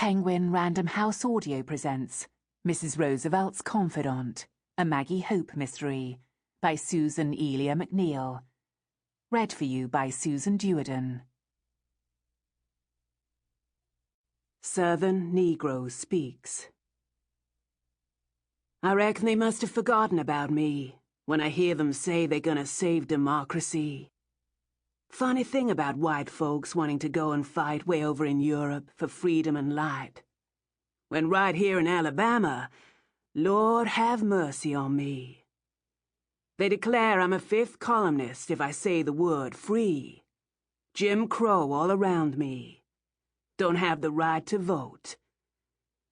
Penguin Random House Audio presents Mrs. Roosevelt's Confidante, a Maggie Hope mystery by Susan Elia MacNeal. Read for you by Susan Duerden. Southern Negro speaks. I reckon they must have forgotten about me when I hear them say they're gonna save democracy. Funny thing about white folks wanting to go and fight way over in Europe for freedom and light. When right here in Alabama, Lord have mercy on me. They declare I'm a fifth columnist if I say the word free. Jim Crow all around me. Don't have the right to vote.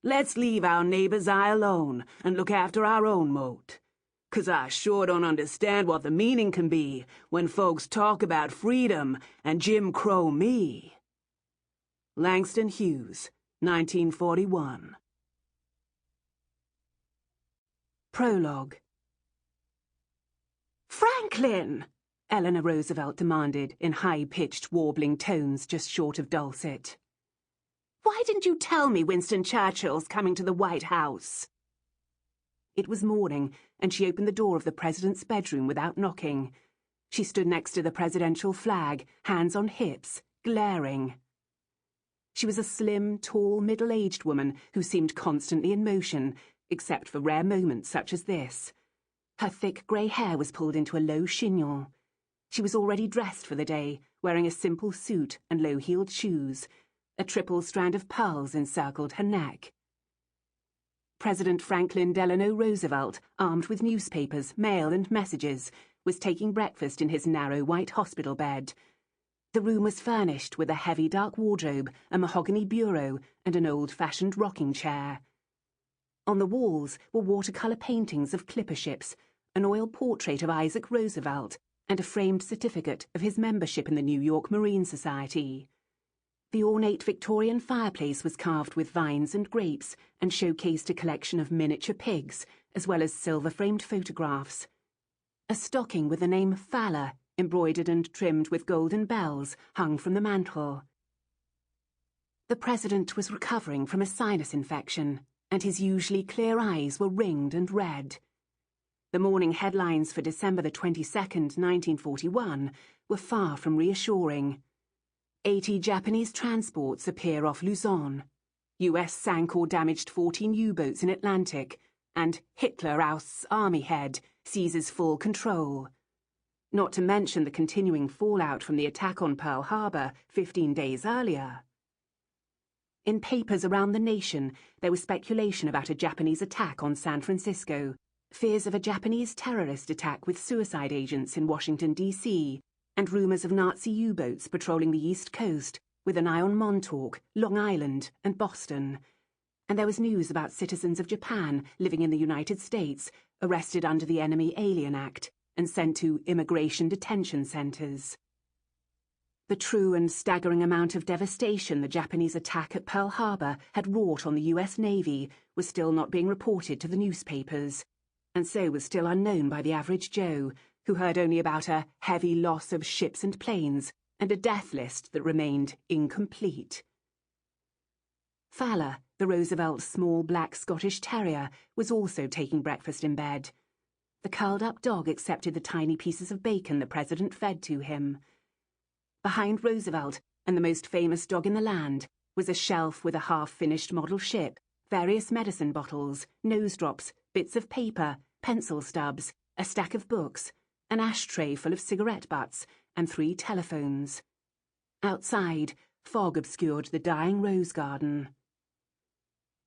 Let's leave our neighbor's eye alone and look after our own moat. 'Cause I sure don't understand what the meaning can be when folks talk about freedom and Jim Crow me. Langston Hughes, 1941. Prologue. Franklin! Eleanor Roosevelt demanded in high-pitched, warbling tones just short of dulcet. Why didn't you tell me Winston Churchill's coming to the White House? It was morning, and she opened the door of the president's bedroom without knocking. She stood next to the presidential flag, hands on hips, glaring. She was a slim, tall, middle-aged woman who seemed constantly in motion, except for rare moments such as this. Her thick grey hair was pulled into a low chignon. She was already dressed for the day, wearing a simple suit and low-heeled shoes. A triple strand of pearls encircled her neck. President Franklin Delano Roosevelt, armed with newspapers, mail, and messages, was taking breakfast in his narrow white hospital bed. The room was furnished with a heavy dark wardrobe, a mahogany bureau, and an old-fashioned rocking chair. On the walls were watercolour paintings of clipper ships, an oil portrait of Isaac Roosevelt, and a framed certificate of his membership in the New York Marine Society. The ornate Victorian fireplace was carved with vines and grapes and showcased a collection of miniature pigs, as well as silver-framed photographs. A stocking with the name Fowler, embroidered and trimmed with golden bells, hung from the mantel. The president was recovering from a sinus infection, and his usually clear eyes were ringed and red. The morning headlines for December the 22nd, 1941, were far from reassuring. 80 Japanese transports appear off Luzon. US sank or damaged 14 U-boats in Atlantic, and Hitler ousts army head, seizes full control. Not to mention the continuing fallout from the attack on Pearl Harbor 15 days earlier. In papers around the nation, there was speculation about a Japanese attack on San Francisco, fears of a Japanese terrorist attack with suicide agents in Washington, D.C., and rumours of Nazi U-boats patrolling the East Coast with an eye on Montauk, Long Island, and Boston. And there was news about citizens of Japan living in the United States arrested under the Enemy Alien Act and sent to immigration detention centres. The true and staggering amount of devastation the Japanese attack at Pearl Harbor had wrought on the US Navy was still not being reported to the newspapers, and so was still unknown by the average Joe, who heard only about a heavy loss of ships and planes and a death list that remained incomplete. Fowler, the Roosevelt's small black Scottish terrier, was also taking breakfast in bed. The curled-up dog accepted the tiny pieces of bacon the president fed to him. Behind Roosevelt, and the most famous dog in the land, was a shelf with a half-finished model ship, various medicine bottles, nose drops, bits of paper, pencil stubs, a stack of books, an ashtray full of cigarette butts, and 3 telephones. Outside, fog obscured the dying rose garden.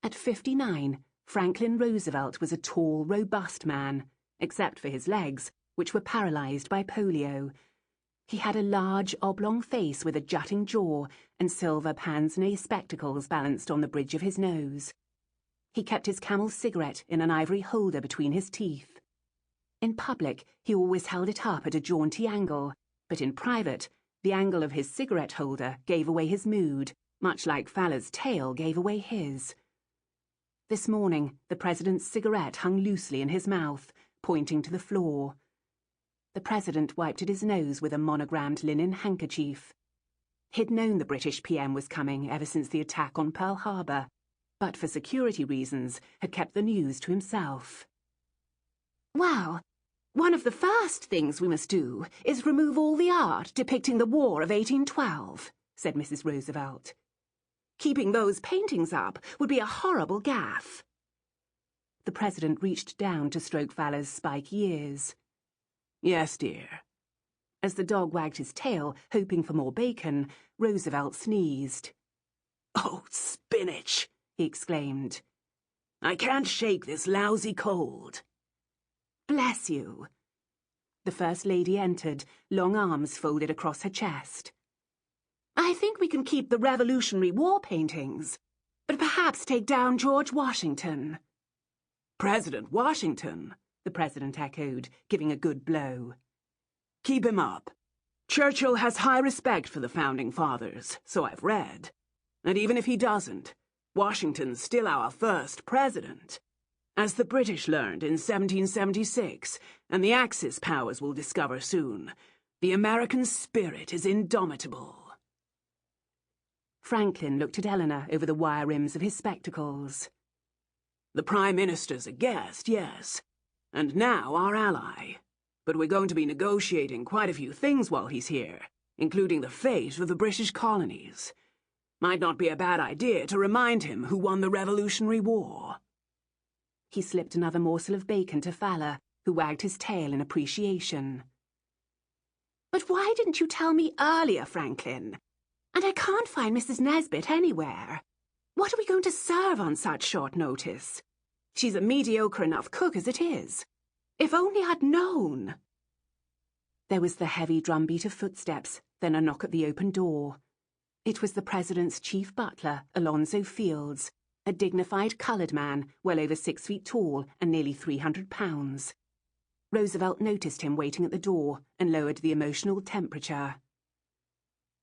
At 59, Franklin Roosevelt was a tall, robust man, except for his legs, which were paralysed by polio. He had a large, oblong face with a jutting jaw and silver pince-nez spectacles balanced on the bridge of his nose. He kept his Camel's cigarette in an ivory holder between his teeth. In public, he always held it up at a jaunty angle, but in private, the angle of his cigarette holder gave away his mood, much like Fowler's tail gave away his. This morning, the president's cigarette hung loosely in his mouth, pointing to the floor. The president wiped at his nose with a monogrammed linen handkerchief. He'd known the British PM was coming ever since the attack on Pearl Harbor, but for security reasons had kept the news to himself. "Well, one of the first things we must do is remove all the art depicting the War of 1812, said Mrs. Roosevelt. "Keeping those paintings up would be a horrible gaffe." The President reached down to stroke Fallow's spiky ears. "Yes, dear." As the dog wagged his tail, hoping for more bacon, Roosevelt sneezed. "Oh, spinach!" he exclaimed. "I can't shake this lousy cold." "Bless you." The First Lady entered, long arms folded across her chest. "I think we can keep the Revolutionary War paintings, but perhaps take down George Washington." "President Washington," the President echoed, giving a good blow. "Keep him up. Churchill has high respect for the Founding Fathers, so I've read. And even if he doesn't, Washington's still our first president. As the British learned in 1776, and the Axis powers will discover soon, the American spirit is indomitable." Franklin looked at Eleanor over the wire rims of his spectacles. "The Prime Minister's a guest, yes, and now our ally. But we're going to be negotiating quite a few things while he's here, including the fate of the British colonies. Might not be a bad idea to remind him who won the Revolutionary War." He slipped another morsel of bacon to Fowler, who wagged his tail in appreciation. "But why didn't you tell me earlier, Franklin? And I can't find Mrs. Nesbit anywhere. What are we going to serve on such short notice? She's a mediocre enough cook as it is. If only I'd known." There was the heavy drumbeat of footsteps, then a knock at the open door. It was the President's chief butler, Alonzo Fields, a dignified coloured man, well over 6 feet tall and nearly 300 pounds. Roosevelt noticed him waiting at the door and lowered the emotional temperature.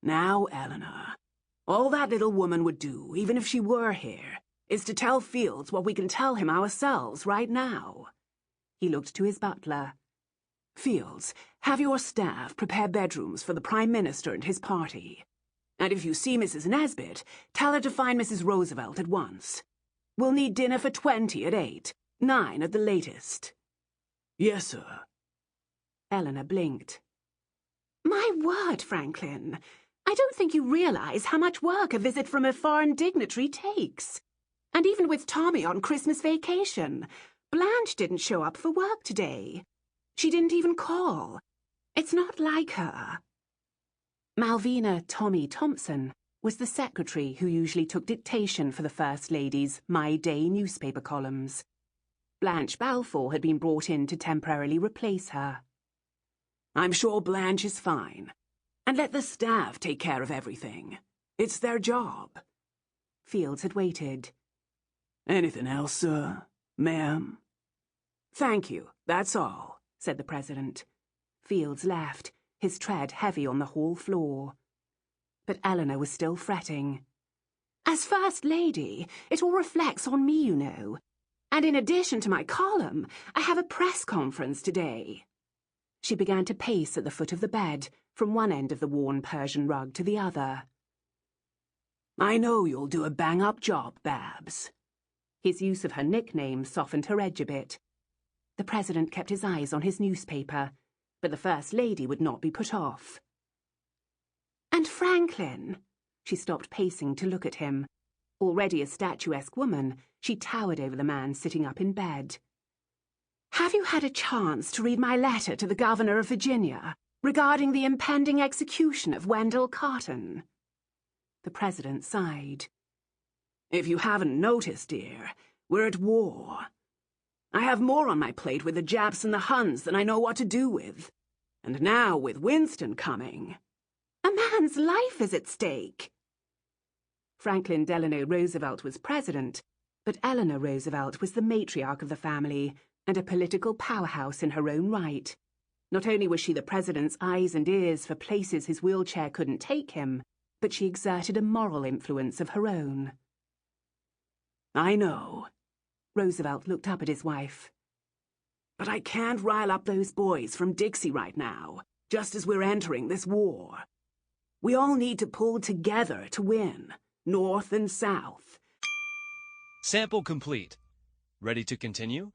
"Now, Eleanor, all that little woman would do, even if she were here, is to tell Fields what we can tell him ourselves right now." He looked to his butler. "Fields, have your staff prepare bedrooms for the Prime Minister and his party. And if you see Mrs. Nesbit, tell her to find Mrs. Roosevelt at once. We'll need dinner for 20 at 8, 9 at the latest." "Yes, sir." Eleanor blinked. "My word, Franklin, I don't think you realize how much work a visit from a foreign dignitary takes. And even with Tommy on Christmas vacation, Blanche didn't show up for work today. She didn't even call. It's not like her." Malvina Tommy Thompson was the secretary who usually took dictation for the First Lady's My Day newspaper columns. Blanche Balfour had been brought in to temporarily replace her. "I'm sure Blanche is fine. And let the staff take care of everything. It's their job." Fields had waited. "Anything else, sir, ma'am?" "Thank you, that's all," said the President. Fields left, his tread heavy on the hall floor. But Eleanor was still fretting. "As First Lady, it all reflects on me, you know. And in addition to my column, I have a press conference today." She began to pace at the foot of the bed, from one end of the worn Persian rug to the other. "I know you'll do a bang-up job, Babs." His use of her nickname softened her edge a bit. The President kept his eyes on his newspaper, but the First Lady would not be put off. "And Franklin," she stopped pacing to look at him. Already a statuesque woman, she towered over the man sitting up in bed. "Have you had a chance to read my letter to the Governor of Virginia regarding the impending execution of Wendell Carton?" The President sighed. "If you haven't noticed, dear, we're at war. I have more on my plate with the Japs and the Huns than I know what to do with. And now with Winston coming. A man's life is at stake." Franklin Delano Roosevelt was president, but Eleanor Roosevelt was the matriarch of the family and a political powerhouse in her own right. Not only was she the president's eyes and ears for places his wheelchair couldn't take him, but she exerted a moral influence of her own. "I know." Roosevelt looked up at his wife. "But I can't rile up those boys from Dixie right now, just as we're entering this war. We all need to pull together to win, North and South." Sample complete. Ready to continue?